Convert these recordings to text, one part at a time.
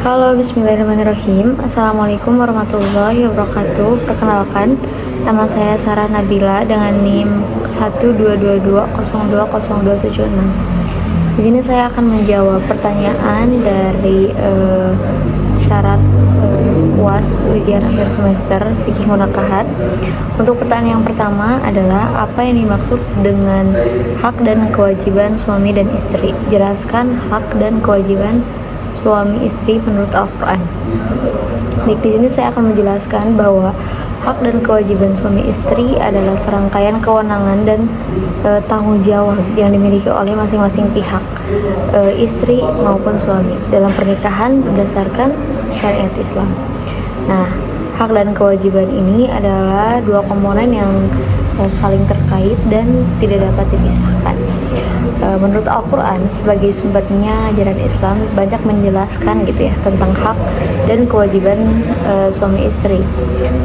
Halo, bismillahirrahmanirrahim. Assalamualaikum warahmatullahi wabarakatuh. Perkenalkan, nama saya Sarah Nabila dengan NIM 122202026. Di sini saya akan menjawab pertanyaan dari syarat UAS ujian akhir semester Fikih Munakahat. Untuk pertanyaan yang pertama adalah apa yang dimaksud dengan hak dan kewajiban suami dan istri? Jelaskan hak dan kewajiban suami istri menurut Al-Quran. Baik, di sini saya akan menjelaskan bahwa hak dan kewajiban suami istri adalah serangkaian kewenangan dan tanggung jawab yang dimiliki oleh masing-masing pihak, istri maupun suami, dalam pernikahan berdasarkan syariat Islam. Nah, hak dan kewajiban ini adalah dua komponen yang saling terkait dan tidak dapat dipisahkan. Menurut Al-Quran sebagai sumbernya ajaran Islam banyak menjelaskan gitu ya tentang hak dan kewajiban suami istri,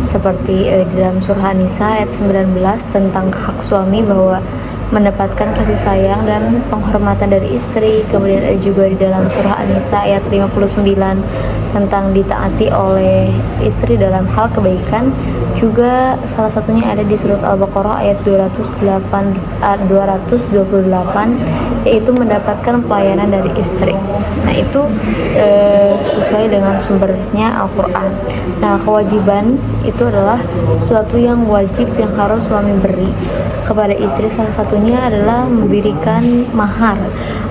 seperti di dalam surah An-Nisa ayat 19 tentang hak suami bahwa mendapatkan kasih sayang dan penghormatan dari istri. Kemudian ada juga di dalam surah An-Nisa ayat 59 tentang ditaati oleh istri dalam hal kebaikan. Juga salah satunya ada di surat Al-Baqarah ayat 228 yaitu mendapatkan pelayanan dari istri. Nah, itu sesuai dengan sumbernya Al-Quran. Nah, kewajiban itu adalah sesuatu yang wajib yang harus suami beri kepada istri. Salah satunya adalah memberikan mahar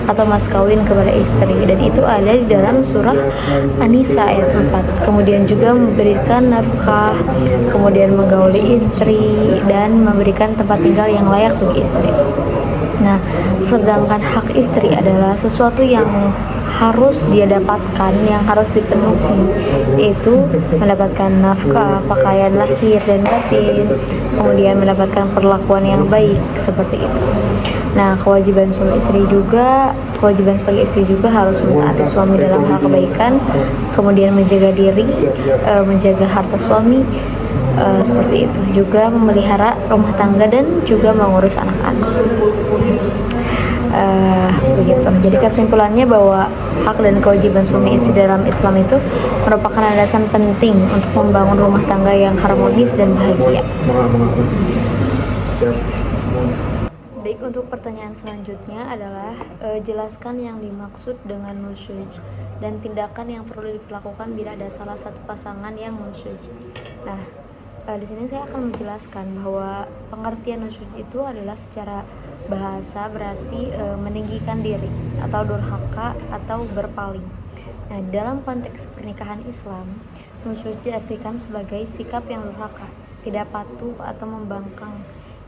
atau mas kawin kepada istri, dan itu ada di dalam surah An-Nisa ayat 4. Kemudian juga memberikan nafkah, kemudian menggauli istri, dan memberikan tempat tinggal yang layak bagi istri. Nah, sedangkan hak istri adalah sesuatu yang harus dia dapatkan, yang harus dipenuhi, yaitu mendapatkan nafkah, pakaian lahir dan batin, kemudian mendapatkan perlakuan yang baik, seperti itu. Nah, kewajiban sebagai istri juga harus mentaati suami dalam hal kebaikan, kemudian menjaga diri, menjaga harta suami, seperti itu. Juga memelihara rumah tangga dan juga mengurus anak-anak. Begitu. Jadi kesimpulannya bahwa hak dan kewajiban suami istri dalam Islam itu merupakan landasan penting untuk membangun rumah tangga yang harmonis dan bahagia. Baik, untuk pertanyaan selanjutnya adalah jelaskan yang dimaksud dengan nusyuj dan tindakan yang perlu dilakukan bila ada salah satu pasangan yang nusyuj. Nah, di sini saya akan menjelaskan bahwa pengertian nusyuj itu adalah secara bahasa berarti meninggikan diri atau durhaka atau berpaling. Nah, dalam konteks pernikahan Islam, nusyuj diartikan sebagai sikap yang durhaka, tidak patuh atau membangkang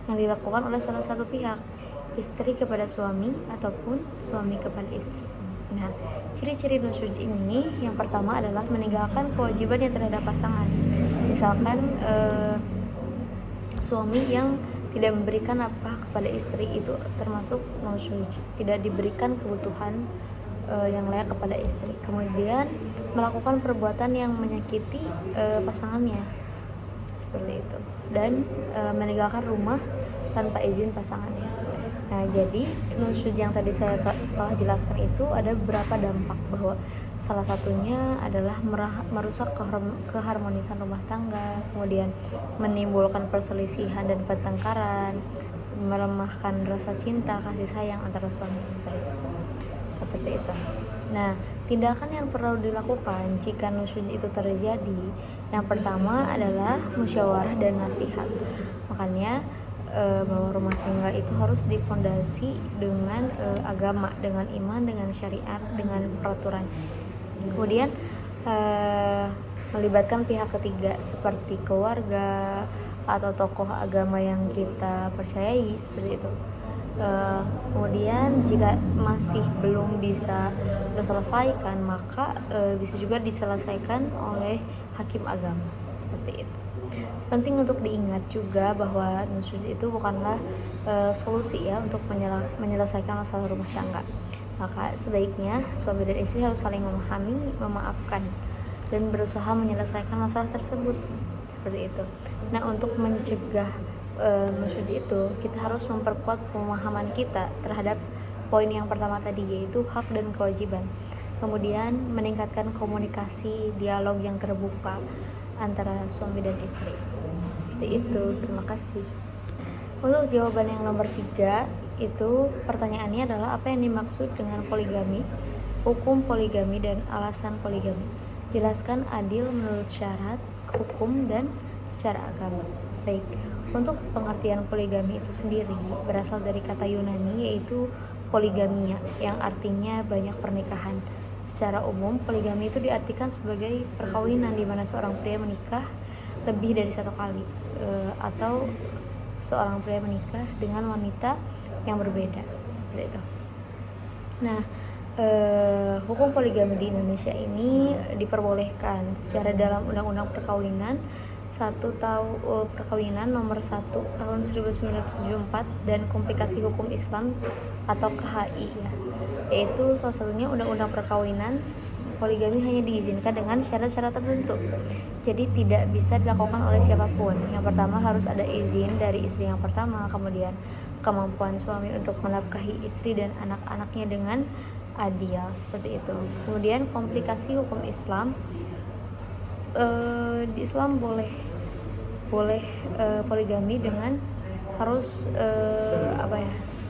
yang dilakukan oleh salah satu pihak, istri kepada suami ataupun suami kepada istri. Nah, ciri-ciri nusyuj ini yang pertama adalah meninggalkan kewajiban yang terhadap pasangan. Misalkan suami yang tidak memberikan nafkah kepada istri, itu termasuk nusyuj, tidak diberikan kebutuhan yang layak kepada istri. Kemudian melakukan perbuatan yang menyakiti pasangannya, seperti itu, dan meninggalkan rumah tanpa izin pasangannya. Nah, jadi nusyuj yang tadi saya telah jelaskan itu ada beberapa dampak, bahwa salah satunya adalah merusak keharmonisan rumah tangga, kemudian menimbulkan perselisihan dan pertengkaran, melemahkan rasa cinta kasih sayang antara suami istri, seperti itu. Nah, tindakan yang perlu dilakukan jika nusyuj itu terjadi, yang pertama adalah musyawarah dan nasihat. Makanya bahwa rumah tangga itu harus dipondasi dengan agama, dengan iman, dengan syariat, dengan peraturan. Kemudian melibatkan pihak ketiga seperti keluarga atau tokoh agama yang kita percayai, seperti itu. Kemudian jika masih belum bisa terselesaikan, maka bisa juga diselesaikan oleh hakim agama, seperti itu. Penting untuk diingat juga bahwa nusyuj itu bukanlah solusi ya untuk menyelesaikan masalah rumah tangga. Maka sebaiknya suami dan istri harus saling memahami, memaafkan, dan berusaha menyelesaikan masalah tersebut, seperti itu. Nah, untuk mencegah nusyuj itu, kita harus memperkuat pemahaman kita terhadap poin yang pertama tadi, yaitu hak dan kewajiban. Kemudian meningkatkan komunikasi dialog yang terbuka antara suami dan istri. Seperti itu. Terima kasih. Untuk jawaban yang nomor 3, itu pertanyaannya adalah apa yang dimaksud dengan poligami, hukum poligami, dan alasan poligami. Jelaskan adil menurut syarat, hukum, dan secara agama. Baik, untuk pengertian poligami itu sendiri berasal dari kata Yunani yaitu poligamia, yang artinya banyak pernikahan. Secara umum, poligami itu diartikan sebagai perkawinan di mana seorang pria menikah lebih dari satu kali, atau seorang pria menikah dengan wanita yang berbeda, seperti itu. Nah, hukum poligami di Indonesia ini diperbolehkan secara dalam Undang-Undang Perkawinan Perkawinan nomor 1 tahun 1974 dan Komplikasi Hukum Islam atau KHI ya. Yaitu salah satunya Undang-Undang Perkawinan, poligami hanya diizinkan dengan syarat-syarat tertentu. Jadi tidak bisa dilakukan oleh siapapun. Yang pertama harus ada izin dari istri yang pertama, kemudian kemampuan suami untuk menafkahi istri dan anak-anaknya dengan adil, seperti itu. Kemudian komplikasi hukum Islam, di Islam boleh poligami dengan harus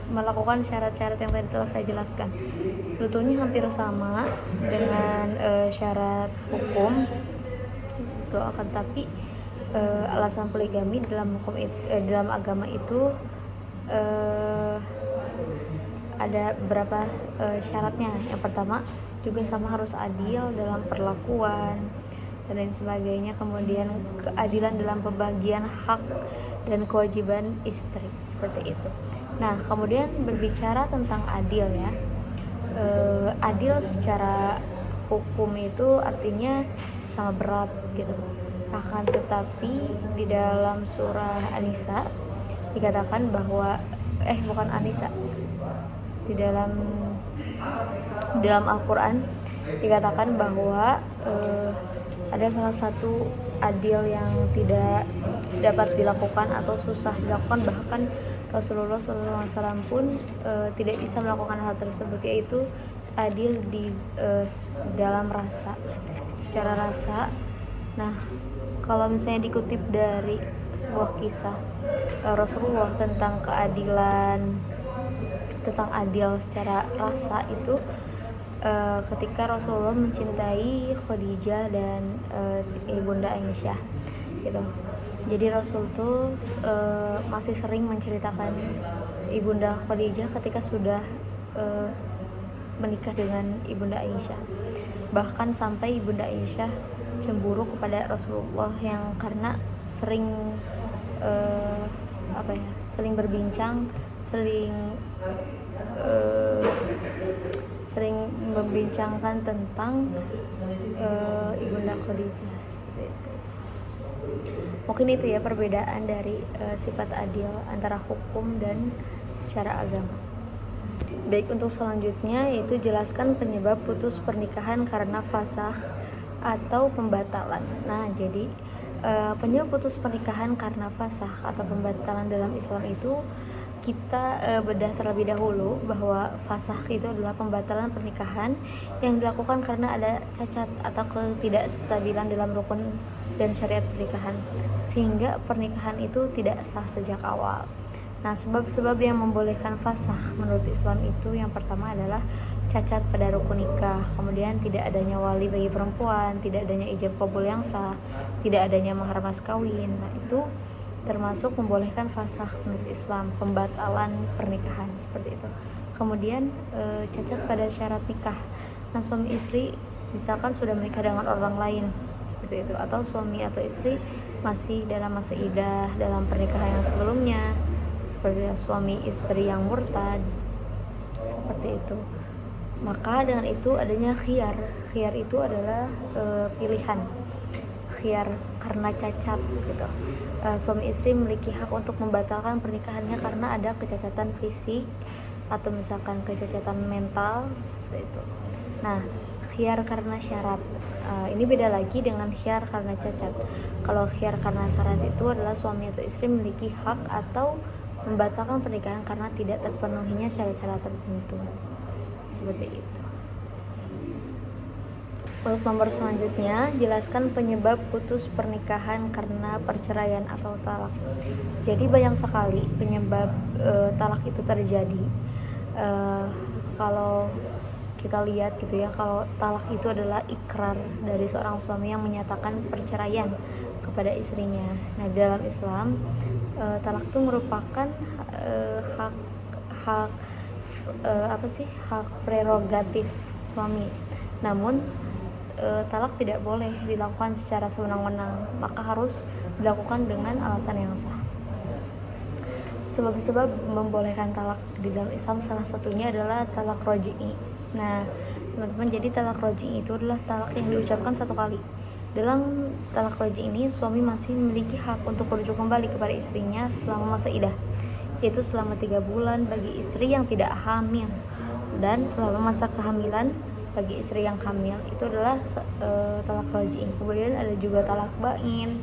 melakukan syarat-syarat yang tadi telah saya jelaskan. Sebetulnya hampir sama dengan syarat hukum itu, akan tapi alasan poligami dalam hukum dalam agama itu ada beberapa syaratnya. Yang pertama juga sama harus adil dalam perlakuan dan lain sebagainya. Kemudian keadilan dalam pembagian hak dan kewajiban istri, seperti itu. Nah, kemudian berbicara tentang adil ya, adil secara hukum itu artinya sama berat gitu. Akan tetapi di dalam surah An-Nisa dikatakan bahwa bukan An-Nisa, di dalam Al-Quran dikatakan bahwa ada salah satu adil yang tidak dapat dilakukan atau susah dilakukan, bahkan Rasulullah SAW pun tidak bisa melakukan hal tersebut, yaitu adil di dalam rasa, secara rasa. Nah, kalau misalnya dikutip dari sebuah kisah Rasulullah tentang keadilan, tentang adil secara rasa itu, ketika Rasulullah mencintai Khadijah dan Ibunda Aisyah gitu. Jadi Rasul tuh masih sering menceritakan Ibunda Khadijah ketika sudah menikah dengan Ibunda Aisyah. Bahkan sampai Ibunda Aisyah cemburu kepada Rasulullah yang karena sering sering berbincang, sering membincangkan tentang Ibunda Khadijah, seperti itu. Mungkin itu ya perbedaan dari sifat adil antara hukum dan secara agama. Baik, untuk selanjutnya yaitu jelaskan penyebab putus pernikahan karena fasakh atau pembatalan. Nah, jadi penyebab putus pernikahan karena fasakh atau pembatalan dalam Islam itu kita bedah terlebih dahulu bahwa fasakh itu adalah pembatalan pernikahan yang dilakukan karena ada cacat atau ketidakstabilan dalam rukun dan syariat pernikahan, sehingga pernikahan itu tidak sah sejak awal. Nah, sebab-sebab yang membolehkan fasakh menurut Islam itu yang pertama adalah cacat pada rukun nikah, kemudian tidak adanya wali bagi perempuan, tidak adanya ijab qabul yang sah, tidak adanya mahar mas kawin. Nah, itu termasuk membolehkan fasakh menurut Islam, pembatalan pernikahan, seperti itu. Kemudian cacat pada syarat nikah. Nah, suami istri misalkan sudah menikah dengan orang lain, seperti itu, atau suami atau istri masih dalam masa iddah dalam pernikahan yang sebelumnya, seperti suami istri yang murtad, seperti itu. Maka dengan itu adanya khiyar. Khiyar itu adalah pilihan. Khiyar karena cacat gitu. Suami istri memiliki hak untuk membatalkan pernikahannya karena ada kecacatan fisik atau misalkan kecacatan mental, seperti itu. Nah, khiyar karena syarat, ini beda lagi dengan khiyar karena cacat. Kalau khiyar karena syarat itu adalah suami atau istri memiliki hak atau membatalkan pernikahan karena tidak terpenuhinya syarat-syarat tertentu, seperti itu. Untuk nomor selanjutnya, jelaskan penyebab putus pernikahan karena perceraian atau talak. Jadi banyak sekali penyebab talak itu terjadi. Kalau kita lihat gitu ya, kalau talak itu adalah ikrar dari seorang suami yang menyatakan perceraian kepada istrinya. Nah, dalam Islam talak itu merupakan hak hak prerogatif suami. Namun talak tidak boleh dilakukan secara sewenang-wenang, maka harus dilakukan dengan alasan yang sah. Sebab-sebab membolehkan talak di dalam Islam salah satunya adalah talak roji'i. Nah, teman-teman, jadi talak roji'i itu adalah talak yang diucapkan satu kali. Dalam talak roji'i ini, suami masih memiliki hak untuk merujuk kembali kepada istrinya selama masa iddah, yaitu selama 3 bulan bagi istri yang tidak hamil, dan selama masa kehamilan bagi istri yang hamil. Itu adalah talak roji'i. Kemudian ada juga talak bain,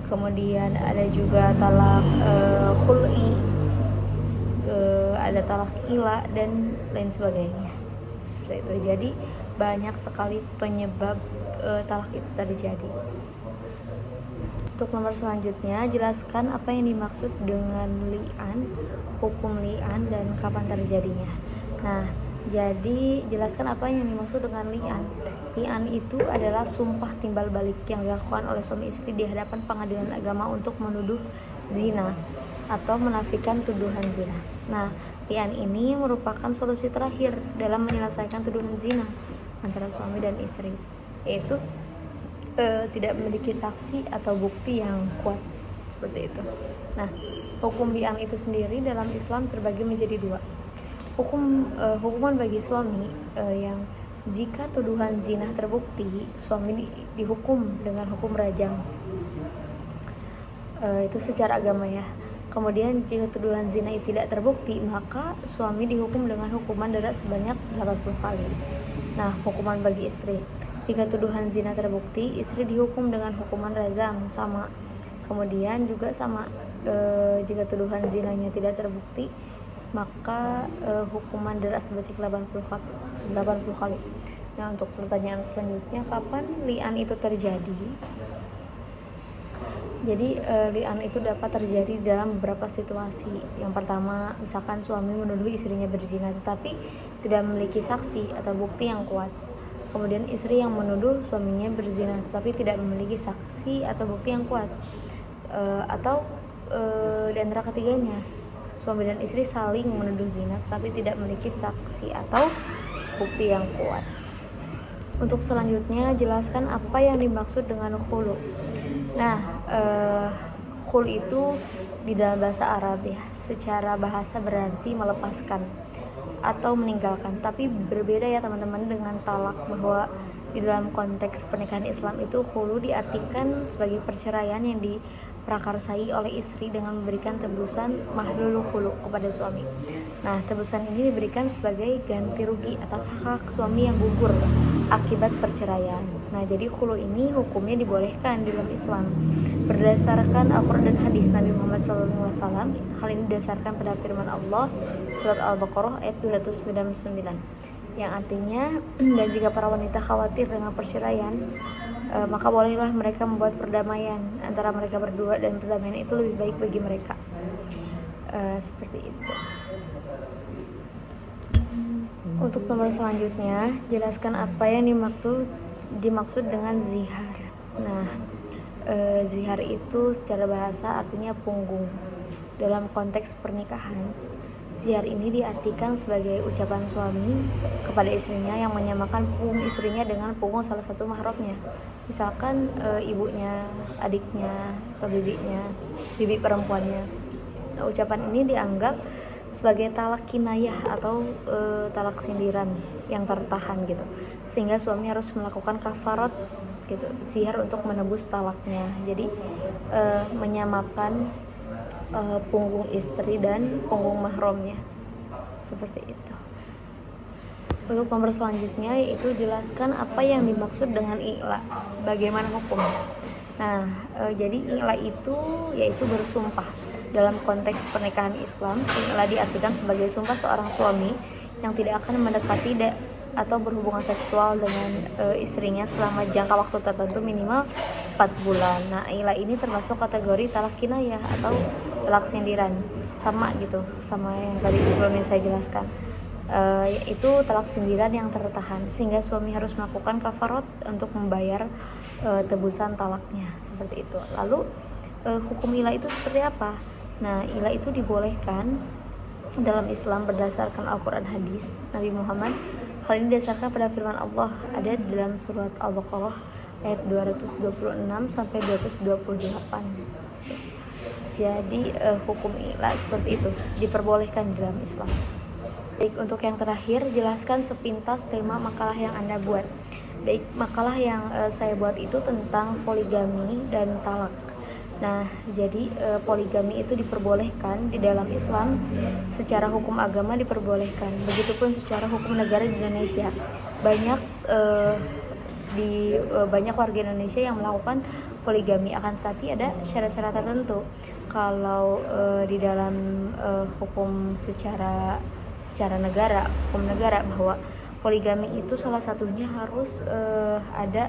kemudian ada juga talak khul'i, ada talak ila, dan lain sebagainya. Seperti itu. Jadi banyak sekali penyebab talak itu terjadi. Untuk nomor selanjutnya, jelaskan apa yang dimaksud dengan li'an, hukum li'an, dan kapan terjadinya. Nah, jadi jelaskan apa yang dimaksud dengan li'an. Li'an itu adalah sumpah timbal balik yang dilakukan oleh suami istri di hadapan pengadilan agama untuk menuduh zina atau menafikan tuduhan zina. Nah, li'an ini merupakan solusi terakhir dalam menyelesaikan tuduhan zina antara suami dan istri, yaitu tidak memiliki saksi atau bukti yang kuat, seperti itu. Nah, hukum li'an itu sendiri dalam Islam terbagi menjadi 2. Hukuman bagi suami yang jika tuduhan zina terbukti, suami dihukum dengan hukum rajam. Itu secara agama ya. Kemudian jika tuduhan zina tidak terbukti, maka suami dihukum dengan hukuman denda sebanyak 80 kali. Nah, hukuman bagi istri, jika tuduhan zina terbukti, istri dihukum dengan hukuman rajam, sama. Kemudian juga sama, jika tuduhan zinanya tidak terbukti, maka hukuman denda sebanyak 80 kali. Nah, untuk pertanyaan selanjutnya, kapan li'an itu terjadi? Jadi li'an itu dapat terjadi dalam beberapa situasi. Yang pertama, misalkan suami menuduh istrinya berzina tetapi tidak memiliki saksi atau bukti yang kuat. Kemudian istri yang menuduh suaminya berzina tetapi tidak memiliki saksi atau bukti yang kuat. Atau di antara ketiganya, suami dan istri saling menuduh zina tapi tidak memiliki saksi atau bukti yang kuat. Untuk selanjutnya, jelaskan apa yang dimaksud dengan khulu. Nah, khul itu di dalam bahasa Arab ya, secara bahasa berarti melepaskan atau meninggalkan. Tapi berbeda ya teman-teman dengan talak, bahwa di dalam konteks pernikahan Islam itu khulu diartikan sebagai perceraian yang diprakarsai oleh istri dengan memberikan tebusan mahlul khulu kepada suami. Nah, tebusan ini diberikan sebagai ganti rugi atas hak suami yang gugur akibat perceraian. Nah, jadi khulu ini hukumnya dibolehkan di dalam Islam berdasarkan Al-Quran dan hadis Nabi Muhammad SAW. Hal ini didasarkan pada firman Allah surat Al-Baqarah ayat 299, yang artinya, dan jika para wanita khawatir dengan perceraian, maka bolehlah mereka membuat perdamaian antara mereka berdua, dan perdamaian itu lebih baik bagi mereka. Seperti itu. Untuk nomor selanjutnya, jelaskan apa yang dimaksud dengan zihar. Nah, zihar itu secara bahasa artinya punggung. Dalam konteks pernikahan, zihar ini diartikan sebagai ucapan suami kepada istrinya yang menyamakan punggung istrinya dengan punggung salah satu mahramnya. Misalkan ibunya, adiknya, atau bibi perempuannya. Nah, ucapan ini dianggap sebagai talak kinayah atau talak sindiran yang tertahan gitu, sehingga suami harus melakukan kafarat gitu, zihar, untuk menebus talaknya. Jadi menyamakan punggung istri dan punggung mahramnya, seperti itu. Untuk nomor selanjutnya, yaitu jelaskan apa yang dimaksud dengan i'la, bagaimana hukumnya. Nah, jadi i'la itu yaitu bersumpah. Dalam konteks pernikahan Islam, i'la diartikan sebagai sumpah seorang suami yang tidak akan mendekati atau berhubungan seksual dengan istrinya selama jangka waktu tertentu minimal 4 bulan. Nah, ila ini termasuk kategori talak kinayah atau talak sindiran, sama gitu sama yang tadi sebelumnya saya jelaskan, yaitu talak sindiran yang tertahan sehingga suami harus melakukan kafarat untuk membayar tebusan talaknya, seperti itu. Lalu hukum ila itu seperti apa? Nah, ila itu dibolehkan dalam Islam berdasarkan Al-Quran hadis Nabi Muhammad. Hal ini didasarkan pada firman Allah ada di dalam surat Al-Baqarah ayat 226 sampai 228. Jadi hukum ila seperti itu diperbolehkan di dalam Islam. Baik, untuk yang terakhir, jelaskan sepintas tema makalah yang Anda buat. Baik, makalah yang saya buat itu tentang poligami dan talak. Nah, jadi poligami itu diperbolehkan di dalam Islam, secara hukum agama diperbolehkan. Begitupun secara hukum negara di Indonesia. Banyak warga Indonesia yang melakukan poligami, akan tetapi ada syarat-syarat tertentu. Kalau di dalam hukum secara hukum negara, bahwa poligami itu salah satunya harus ada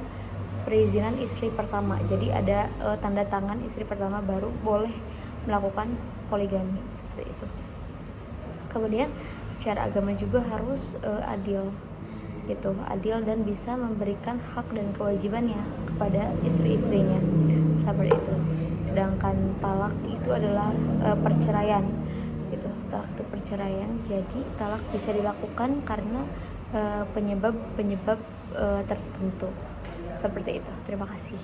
perizinan istri pertama. Jadi ada tanda tangan istri pertama baru boleh melakukan poligami, seperti itu. Kemudian secara agama juga harus adil gitu, adil dan bisa memberikan hak dan kewajibannya kepada istri-istrinya, seperti itu. Sedangkan talak itu adalah perceraian gitu. Talak itu perceraian, jadi talak bisa dilakukan karena penyebab tertentu. Seperti itu. Terima kasih.